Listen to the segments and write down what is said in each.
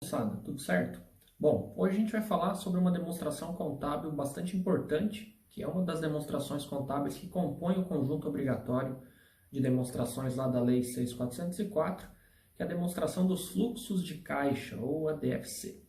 moçada? Tudo certo? Bom, hoje a gente vai falar sobre uma demonstração contábil bastante importante, que é uma das demonstrações contábeis que compõe o conjunto obrigatório de demonstrações lá da Lei 6.404, que é a demonstração dos fluxos de caixa, ou a DFC.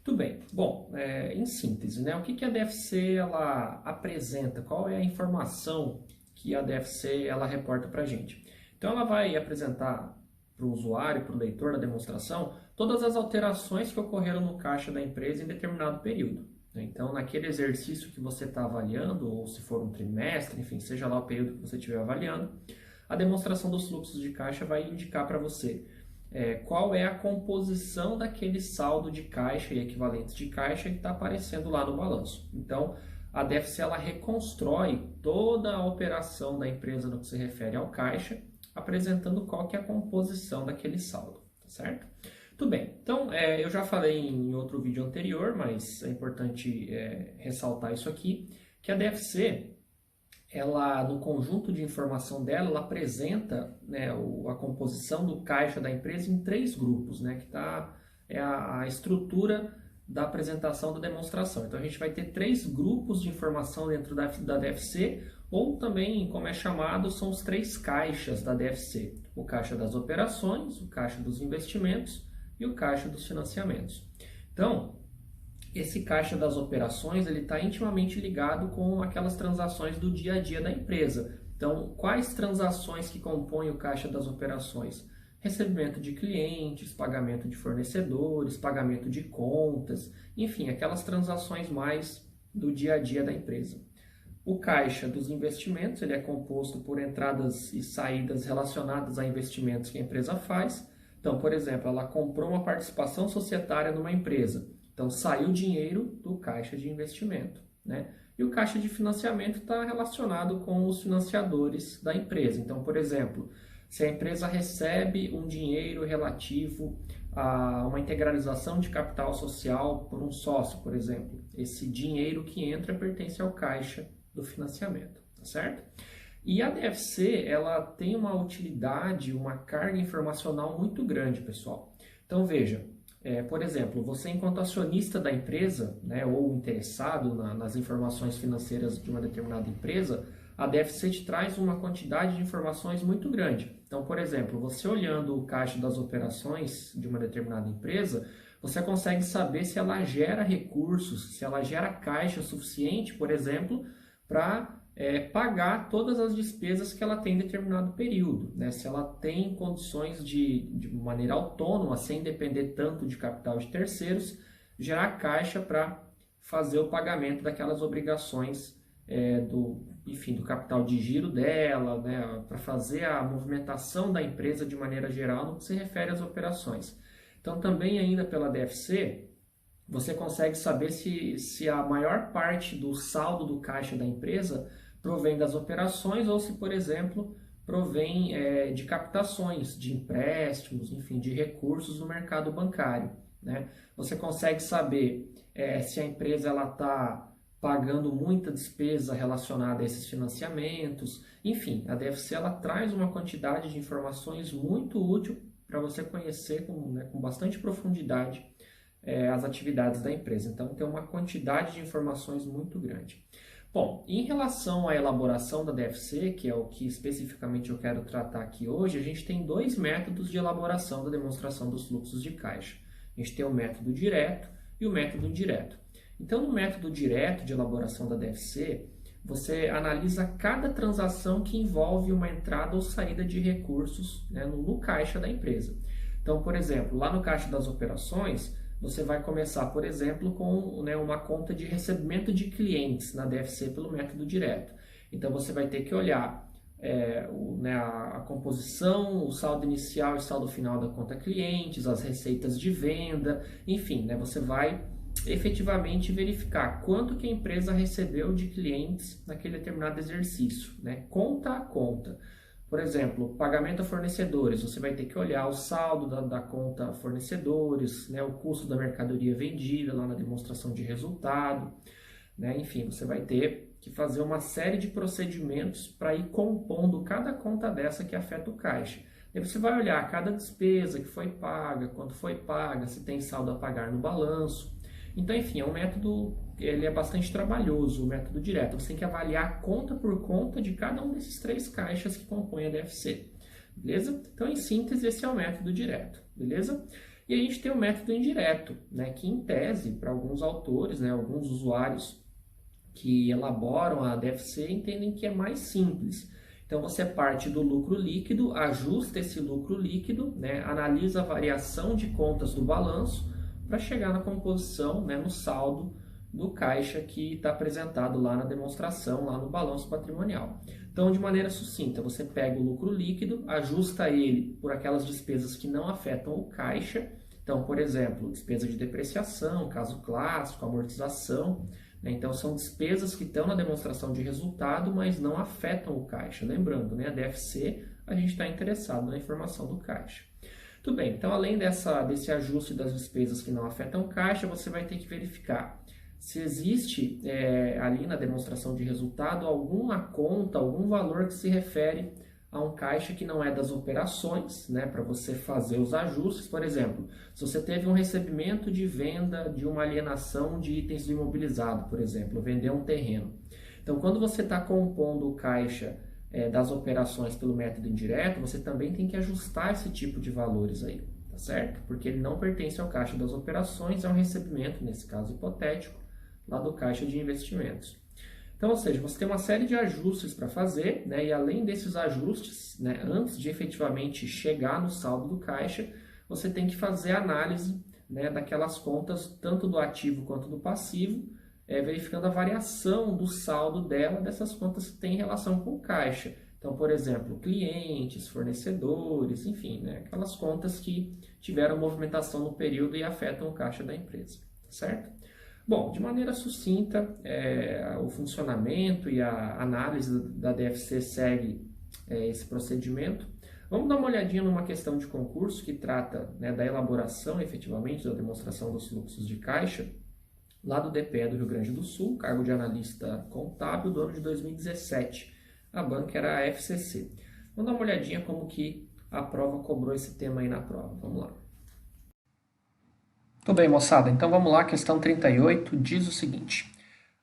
Tudo bem. Bom, em síntese, né, o que a DFC ela apresenta? Qual é a informação que a DFC ela reporta para a gente? Então, ela vai apresentar para o usuário, para o leitor da demonstração, todas as alterações que ocorreram no caixa da empresa em determinado período. Então, naquele exercício que você está avaliando, ou se for um trimestre, enfim, seja lá o período que você estiver avaliando, a demonstração dos fluxos de caixa vai indicar para você qual é a composição daquele saldo de caixa e equivalentes de caixa que está aparecendo lá no balanço. Então, a DFC ela reconstrói toda a operação da empresa no que se refere ao caixa, apresentando qual que é a composição daquele saldo, tá certo? Tudo bem, então eu já falei em outro vídeo anterior, mas é importante ressaltar isso aqui, que a DFC, ela, no conjunto de informação dela, ela apresenta, né, a composição do caixa da empresa em três grupos, né, que é a estrutura da apresentação da demonstração. Então, a gente vai ter três grupos de informação dentro da DFC, ou também, como é chamado, são os três caixas da DFC. O caixa das operações, o caixa dos investimentos e o caixa dos financiamentos. Então, esse caixa das operações ele está intimamente ligado com aquelas transações do dia a dia da empresa. Então, quais transações que compõem o caixa das operações? Recebimento de clientes, pagamento de fornecedores, pagamento de contas, enfim, aquelas transações mais do dia a dia da empresa. O caixa dos investimentos ele é composto por entradas e saídas relacionadas a investimentos que a empresa faz. Então, por exemplo, ela comprou uma participação societária numa empresa. Então, saiu dinheiro do caixa de investimento, né? E o caixa de financiamento está relacionado com os financiadores da empresa. Então, por exemplo, se a empresa recebe um dinheiro relativo a uma integralização de capital social por um sócio, por exemplo, esse dinheiro que entra pertence ao caixa do financiamento, tá certo? E a DFC, ela tem uma utilidade, uma carga informacional muito grande, pessoal. Então, veja, por exemplo, você enquanto acionista da empresa, né, ou interessado nas informações financeiras de uma determinada empresa, a DFC te traz uma quantidade de informações muito grande. Então, por exemplo, você olhando o caixa das operações de uma determinada empresa, você consegue saber se ela gera recursos, se ela gera caixa suficiente, por exemplo, para pagar todas as despesas que ela tem em determinado período, né? Se ela tem condições de maneira autônoma, sem depender tanto de capital de terceiros, gerar caixa para fazer o pagamento daquelas obrigações do capital de giro dela, né? Para fazer a movimentação da empresa de maneira geral no que se refere às operações. Então, também ainda pela DFC, você consegue saber se a maior parte do saldo do caixa da empresa provém das operações ou se, por exemplo, provém de captações, de empréstimos, enfim, de recursos no mercado bancário, né? Você consegue saber se a empresa está pagando muita despesa relacionada a esses financiamentos. Enfim, a DFC ela traz uma quantidade de informações muito útil para você conhecer com bastante profundidade as atividades da empresa. Então, tem uma quantidade de informações muito grande. Bom, em relação à elaboração da DFC, que é o que especificamente eu quero tratar aqui hoje, a gente tem dois métodos de elaboração da demonstração dos fluxos de caixa. A gente tem o método direto e o método indireto. Então, no método direto de elaboração da DFC, você analisa cada transação que envolve uma entrada ou saída de recursos, né, no caixa da empresa. Então, por exemplo, lá no caixa das operações, você vai começar, por exemplo, com uma conta de recebimento de clientes na DFC pelo método direto. Então, você vai ter que olhar a composição, o saldo inicial e saldo final da conta clientes, as receitas de venda, enfim, né, você vai efetivamente verificar quanto que a empresa recebeu de clientes naquele determinado exercício, né, conta a conta. Por exemplo, pagamento a fornecedores, você vai ter que olhar o saldo da conta fornecedores, né, o custo da mercadoria vendida lá na demonstração de resultado, né, enfim, você vai ter que fazer uma série de procedimentos para ir compondo cada conta dessa que afeta o caixa. Aí você vai olhar cada despesa que foi paga, quanto foi paga, se tem saldo a pagar no balanço. Então, enfim, é um método, ele é bastante trabalhoso, o método direto. Você tem que avaliar conta por conta de cada um desses 3 caixas que compõem a DFC, beleza? Então, em síntese, esse é o método direto, beleza? E a gente tem o método indireto, né, que em tese, para alguns autores, né, alguns usuários que elaboram a DFC entendem que é mais simples. Então, você parte do lucro líquido, ajusta esse lucro líquido, né, analisa a variação de contas do balanço para chegar na composição, né, no saldo do caixa que está apresentado lá na demonstração, lá no balanço patrimonial. Então, de maneira sucinta, você pega o lucro líquido, ajusta ele por aquelas despesas que não afetam o caixa. Então, por exemplo, despesa de depreciação, caso clássico, amortização. Então, são despesas que estão na demonstração de resultado, mas não afetam o caixa. Lembrando, né, a DFC, a gente está interessado na informação do caixa. Tudo bem, então além desse ajuste das despesas que não afetam o caixa, você vai ter que verificar se existe ali na demonstração de resultado alguma conta, algum valor que se refere a um caixa que não é das operações, né, para você fazer os ajustes. Por exemplo, se você teve um recebimento de venda de uma alienação de itens do imobilizado, por exemplo, vender um terreno. Então, quando você está compondo o caixa das operações pelo método indireto, você também tem que ajustar esse tipo de valores aí, tá certo? Porque ele não pertence ao caixa das operações, é um recebimento, nesse caso hipotético, lá do caixa de investimentos. Então, ou seja, você tem uma série de ajustes para fazer, né? E além desses ajustes, né, antes de efetivamente chegar no saldo do caixa, você tem que fazer a análise, né, daquelas contas, tanto do ativo quanto do passivo, verificando a variação do saldo dessas contas que têm relação com o caixa. Então, por exemplo, clientes, fornecedores, enfim, né, aquelas contas que tiveram movimentação no período e afetam o caixa da empresa, certo? Bom, de maneira sucinta, o funcionamento e a análise da DFC segue esse procedimento. Vamos dar uma olhadinha numa questão de concurso que trata, né, da elaboração, efetivamente, da demonstração dos fluxos de caixa, lá do DPE do Rio Grande do Sul, cargo de analista contábil do ano de 2017. A banca era a FCC. Vamos dar uma olhadinha como que a prova cobrou esse tema aí na prova. Vamos lá. Tudo bem, moçada? Então vamos lá, questão 38 diz o seguinte.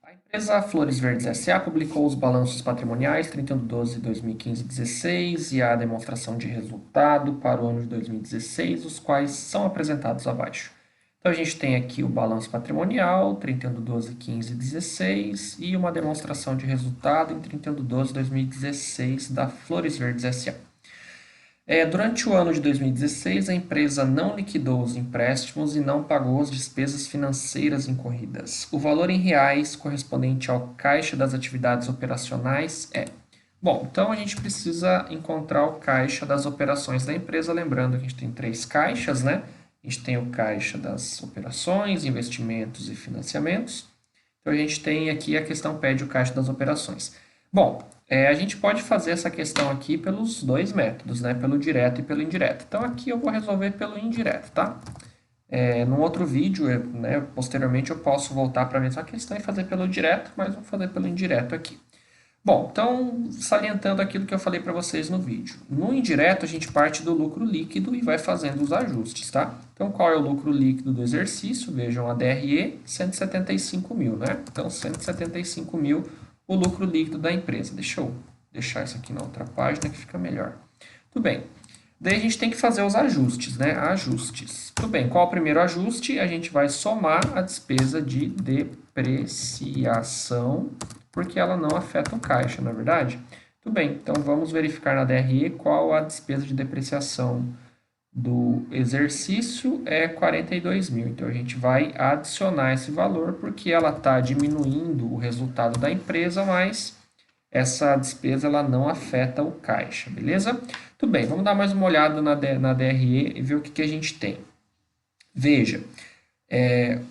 A empresa Flores Verdes S.A. publicou os balanços patrimoniais 31/12/2015-16 e a demonstração de resultado para o ano de 2016, os quais são apresentados abaixo. Então a gente tem aqui o balanço patrimonial 31/12/15-16 e uma demonstração de resultado em 31/12/2016 da Flores Verdes S.A. Durante o ano de 2016, a empresa não liquidou os empréstimos e não pagou as despesas financeiras incorridas. O valor em reais correspondente ao caixa das atividades operacionais é... Bom, então a gente precisa encontrar o caixa das operações da empresa, lembrando que a gente tem 3 caixas, né? A gente tem o caixa das operações, investimentos e financiamentos. Então a gente tem aqui a questão pede o caixa das operações. Bom, a gente pode fazer essa questão aqui pelos 2 métodos, né? Pelo direto e pelo indireto. Então aqui eu vou resolver pelo indireto, tá? Num outro vídeo, né, posteriormente eu posso voltar para a mesma questão e fazer pelo direto, mas vou fazer pelo indireto aqui. Bom, então, salientando aquilo que eu falei para vocês no vídeo. No indireto, a gente parte do lucro líquido e vai fazendo os ajustes, tá? Então, qual é o lucro líquido do exercício? Vejam, a DRE, 175 mil, né? Então, 175 mil o lucro líquido da empresa. Deixa eu deixar isso aqui na outra página que fica melhor. Tudo bem. Daí a gente tem que fazer os ajustes, né? Ajustes. Tudo bem, qual é o primeiro ajuste? A gente vai somar a despesa de depreciação, porque ela não afeta o caixa, não é verdade? Tudo bem, então vamos verificar na DRE qual a despesa de depreciação do exercício é 42 mil. Então a gente vai adicionar esse valor porque ela está diminuindo o resultado da empresa, mas essa despesa ela não afeta o caixa, beleza? Tudo bem, vamos dar mais uma olhada na DRE e ver o que a gente tem. Veja,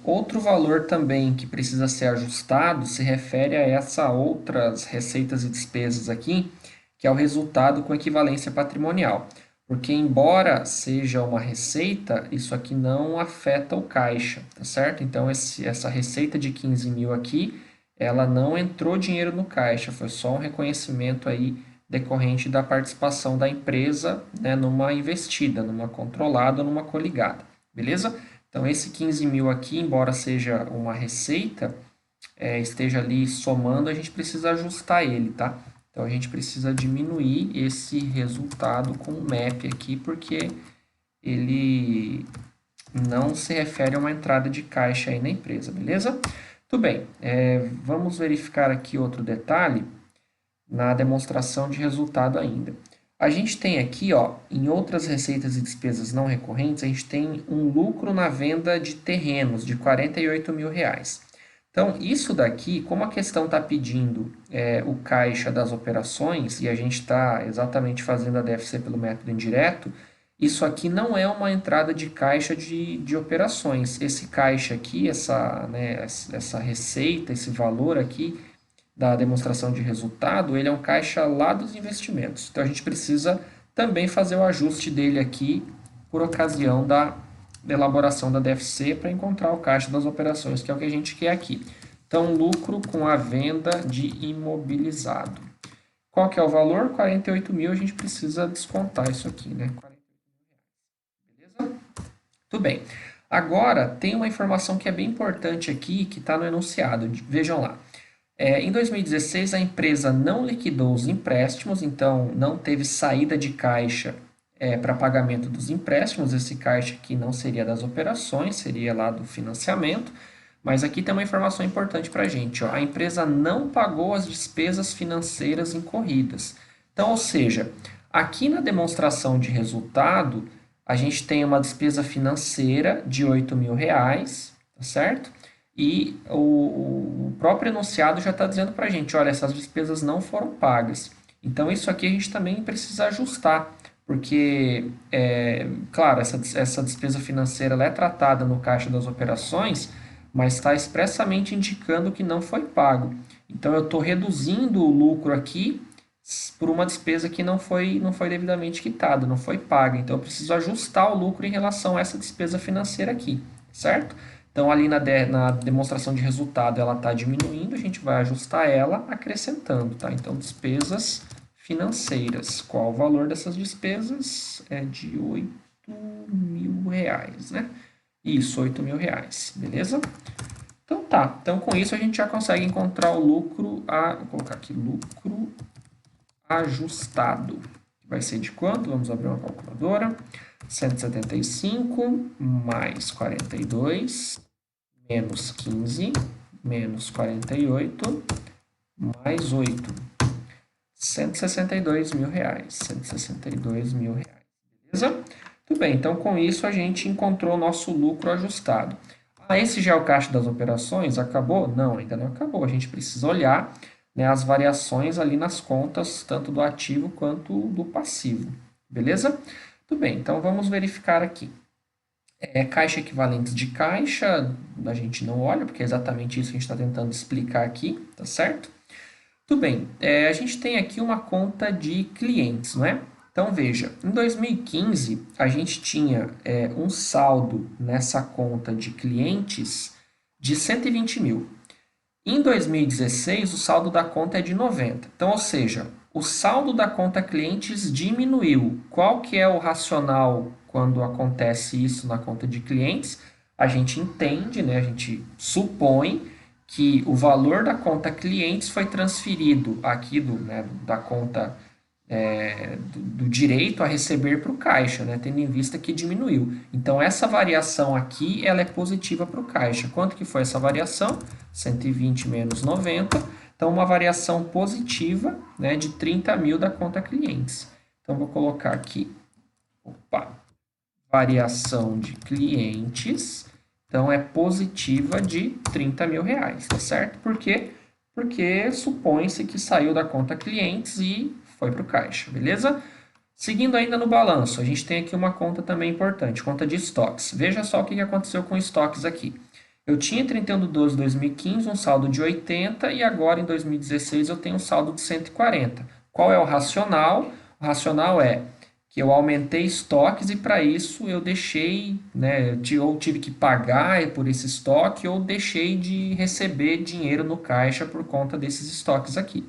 outro valor também que precisa ser ajustado se refere a essas outras receitas e despesas aqui, que é o resultado com equivalência patrimonial. Porque embora seja uma receita, isso aqui não afeta o caixa, tá certo? Então essa receita de 15 mil aqui, ela não entrou dinheiro no caixa, foi só um reconhecimento aí decorrente da participação da empresa, né, numa investida, numa controlada, numa coligada, beleza? Então, esse 15 mil aqui, embora seja uma receita, esteja ali somando, a gente precisa ajustar ele, tá? Então, a gente precisa diminuir esse resultado com o MAP aqui, porque ele não se refere a uma entrada de caixa aí na empresa, beleza? Tudo bem, vamos verificar aqui outro detalhe na demonstração de resultado ainda. A gente tem aqui, ó, em outras receitas e despesas não recorrentes, a gente tem um lucro na venda de terrenos de R$ 48 mil. Então, isso daqui, como a questão está pedindo o caixa das operações, e a gente está exatamente fazendo a DFC pelo método indireto, isso aqui não é uma entrada de caixa de operações. Esse caixa aqui, essa receita, esse valor aqui da demonstração de resultado, ele é um caixa lá dos investimentos. Então, a gente precisa também fazer o ajuste dele aqui por ocasião da elaboração da DFC para encontrar o caixa das operações, que é o que a gente quer aqui. Então, lucro com a venda de imobilizado. Qual que é o valor? 48 mil, a gente precisa descontar isso aqui, né? 48 mil reais. Beleza? Tudo bem. Agora, tem uma informação que é bem importante aqui, que está no enunciado. Vejam lá. Em 2016, a empresa não liquidou os empréstimos, então não teve saída de caixa para pagamento dos empréstimos. Esse caixa aqui não seria das operações, seria lá do financiamento. Mas aqui tem uma informação importante para a gente. Ó. A empresa não pagou as despesas financeiras incorridas. Então, ou seja, aqui na demonstração de resultado, a gente tem uma despesa financeira de R$ 8 mil, tá certo? E o próprio enunciado já está dizendo para a gente, olha, essas despesas não foram pagas. Então, isso aqui a gente também precisa ajustar, porque, claro, essa despesa financeira ela é tratada no caixa das operações, mas está expressamente indicando que não foi pago. Então, eu estou reduzindo o lucro aqui por uma despesa que não foi devidamente quitada, não foi paga. Então, eu preciso ajustar o lucro em relação a essa despesa financeira aqui, certo? Então, ali na demonstração de resultado, ela está diminuindo, a gente vai ajustar ela acrescentando, tá? Então, despesas financeiras. Qual o valor dessas despesas? É de R$ 8 mil, né? Isso, R$ 8 mil, beleza? Então, tá. Então, com isso, a gente já consegue encontrar o lucro, vou colocar aqui, lucro ajustado. Vai ser de quanto? Vamos abrir uma calculadora. 175 mais 42, menos 15, menos 48, mais 8. 162 mil reais. 162 mil reais. Beleza? Tudo bem, então com isso a gente encontrou o nosso lucro ajustado. Esse já é o caixa das operações? Acabou? Não, ainda não acabou. A gente precisa olhar, né, as variações ali nas contas, tanto do ativo quanto do passivo. Beleza? Tudo bem, então vamos verificar aqui. Caixa equivalentes de caixa, a gente não olha, porque é exatamente isso que a gente está tentando explicar aqui, tá certo? Tudo bem, a gente tem aqui uma conta de clientes, não é? Então, veja, em 2015, a gente tinha um saldo nessa conta de clientes de 120 mil. Em 2016, o saldo da conta é de 90. Então, ou seja, o saldo da conta clientes diminuiu. Qual que é o racional quando acontece isso na conta de clientes? A gente entende, né? A gente supõe que o valor da conta clientes foi transferido aqui da conta do direito a receber para o caixa, né? Tendo em vista que diminuiu. Então, essa variação aqui ela é positiva para o caixa. Quanto que foi essa variação? 120 menos 90. Então, uma variação positiva, né, de 30 mil da conta clientes. Então, vou colocar aqui, variação de clientes, então é positiva de 30 mil reais, tá certo? Por quê? Porque supõe-se que saiu da conta clientes e foi para o caixa, beleza? Seguindo ainda no balanço, a gente tem aqui uma conta também importante, conta de estoques. Veja só o que aconteceu com estoques aqui. Eu tinha 31/12/2015 um saldo de 80 e agora em 2016 eu tenho um saldo de 140. Qual é o racional? O racional é que eu aumentei estoques e para isso eu deixei, né, ou tive que pagar por esse estoque ou deixei de receber dinheiro no caixa por conta desses estoques aqui.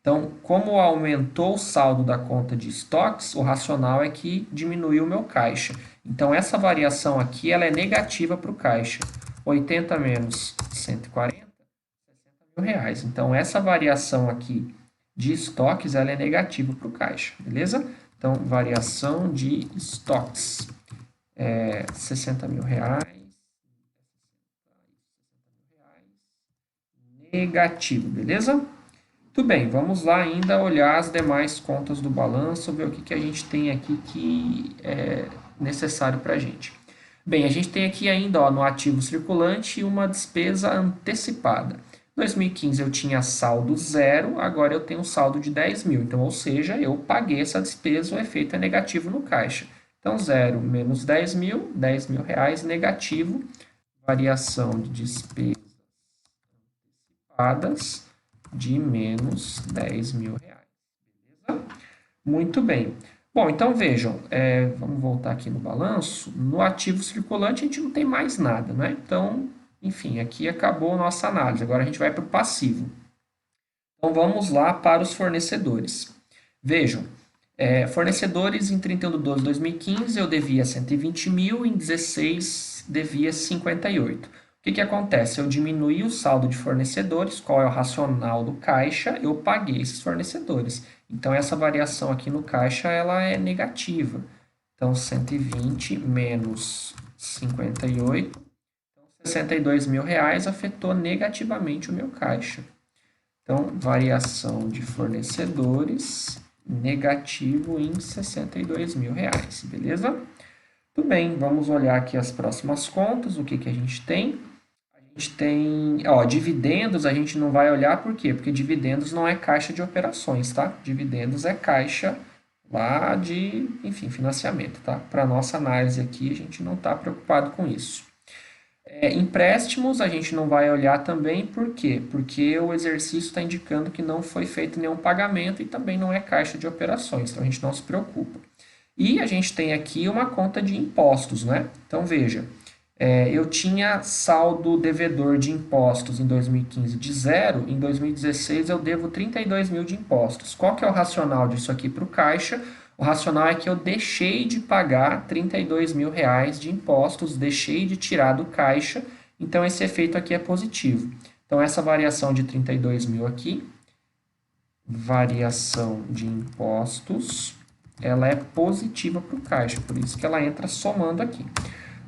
Então, como aumentou o saldo da conta de estoques, o racional é que diminuiu o meu caixa. Então, essa variação aqui ela é negativa para o caixa. 80 menos 140, R$ 60.000. Então, essa variação aqui de estoques ela é negativa para o caixa, beleza? Então, variação de estoques é R$ 60.000. Negativo, beleza? Tudo bem, vamos lá ainda olhar as demais contas do balanço, ver o que a gente tem aqui que é necessário para a gente. Bem, a gente tem aqui ainda ó, no ativo circulante uma despesa antecipada. Em 2015 eu tinha saldo zero, agora eu tenho um saldo de 10 mil. Então, ou seja, eu paguei essa despesa, o efeito é negativo no caixa. Então, 0 menos 10 mil, R$ 10.000 negativo, variação de despesas de menos R$ 10.000. Beleza? Muito bem. Bom, então vejam, vamos voltar aqui no balanço. No ativo circulante a gente não tem mais nada, né? Então, enfim, aqui acabou a nossa análise. Agora a gente vai para o passivo. Então vamos lá para os fornecedores. Vejam, fornecedores em 31/12/2015 eu devia 120 mil, em 16 devia 58. O que acontece? Eu diminuí o saldo de fornecedores, qual é o racional do caixa? Eu paguei esses fornecedores. Então, essa variação aqui no caixa ela é negativa. Então, 120 menos 58, então, R$ 62.000 afetou negativamente o meu caixa. Então, variação de fornecedores negativo em R$ 62.000, beleza? Tudo bem, vamos olhar aqui as próximas contas, o que a gente tem. A gente tem, ó, dividendos a gente não vai olhar, por quê? Porque dividendos não é caixa de operações, tá? Dividendos é caixa lá de, enfim, financiamento, tá? Para nossa análise aqui, a gente não está preocupado com isso. Empréstimos a gente não vai olhar também, por quê? Porque o exercício está indicando que não foi feito nenhum pagamento e também não é caixa de operações, então a gente não se preocupa. E a gente tem aqui uma conta de impostos, né? Então veja, eu tinha saldo devedor de impostos em 2015 de zero, em 2016 eu devo 32 mil de impostos. Qual que é o racional disso aqui para o caixa? O racional é que eu deixei de pagar 32 mil reais de impostos, deixei de tirar do caixa, então esse efeito aqui é positivo. Então essa variação de 32 mil aqui, variação de impostos, ela é positiva para o caixa, por isso que ela entra somando aqui.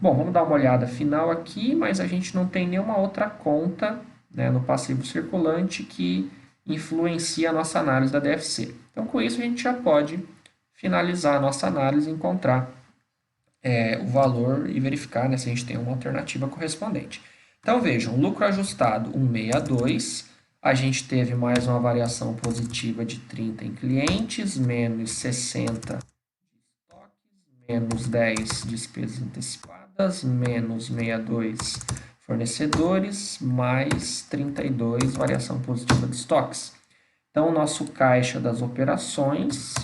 Bom, vamos dar uma olhada final aqui, mas a gente não tem nenhuma outra conta, né, no passivo circulante que influencia a nossa análise da DFC. Então, com isso, a gente já pode finalizar a nossa análise e encontrar o valor e verificar, né, se a gente tem uma alternativa correspondente. Então, vejam, lucro ajustado 162, a gente teve mais uma variação positiva de 30 em clientes, menos 60 menos 10 despesas antecipadas, menos 62 fornecedores, mais 32 variação positiva de estoques. Então, o nosso caixa das operações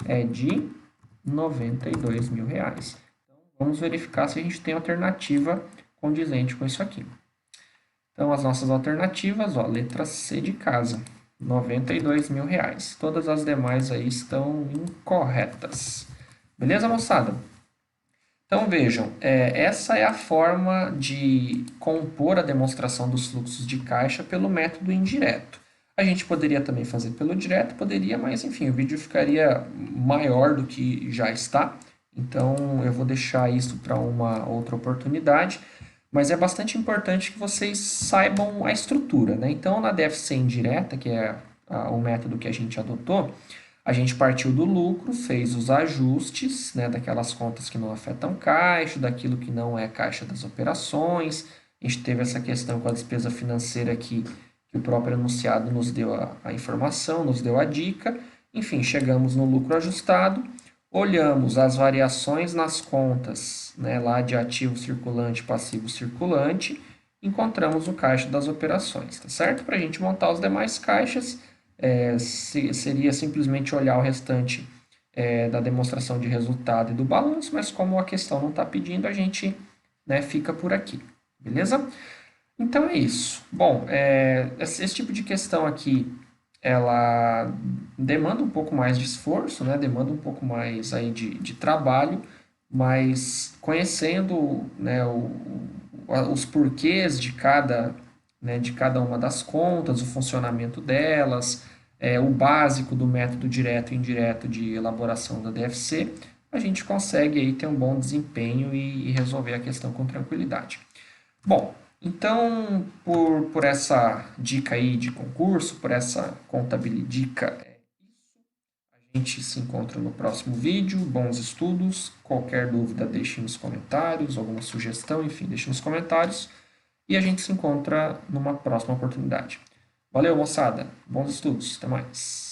é de R$ 92.000. Então, vamos verificar se a gente tem alternativa condizente com isso aqui. Então, as nossas alternativas, ó, letra C de casa, R$ 92.000. Todas as demais aí estão incorretas. Beleza, moçada? Então, vejam, essa é a forma de compor a demonstração dos fluxos de caixa pelo método indireto. A gente poderia também fazer pelo direto, poderia, mas enfim, o vídeo ficaria maior do que já está. Então, eu vou deixar isso para uma outra oportunidade. Mas é bastante importante que vocês saibam a estrutura, né? Então, na DFC indireta, que é o método que a gente adotou, a gente partiu do lucro, fez os ajustes, né, daquelas contas que não afetam caixa, daquilo que não é caixa das operações. A gente teve essa questão com a despesa financeira aqui, que o próprio enunciado nos deu a informação, nos deu a dica. Enfim, chegamos no lucro ajustado, olhamos as variações nas contas, né, lá de ativo circulante e passivo circulante, encontramos o caixa das operações, tá certo? Para a gente montar os demais caixas, seria simplesmente olhar o restante da demonstração de resultado e do balanço, mas como a questão não está pedindo, a gente, né, fica por aqui, beleza? Então é isso. Bom, esse tipo de questão aqui, ela demanda um pouco mais de esforço, né? Demanda um pouco mais aí de trabalho, mas conhecendo, né, os porquês de cada, né, de cada uma das contas, o funcionamento delas, o básico do método direto e indireto de elaboração da DFC, a gente consegue aí ter um bom desempenho e resolver a questão com tranquilidade. Bom, então, por essa dica aí de concurso, por essa dica, a gente se encontra no próximo vídeo. Bons estudos. Qualquer dúvida, deixe nos comentários, alguma sugestão, enfim, deixe nos comentários. E a gente se encontra numa próxima oportunidade. Valeu, moçada. Bons estudos. Até mais.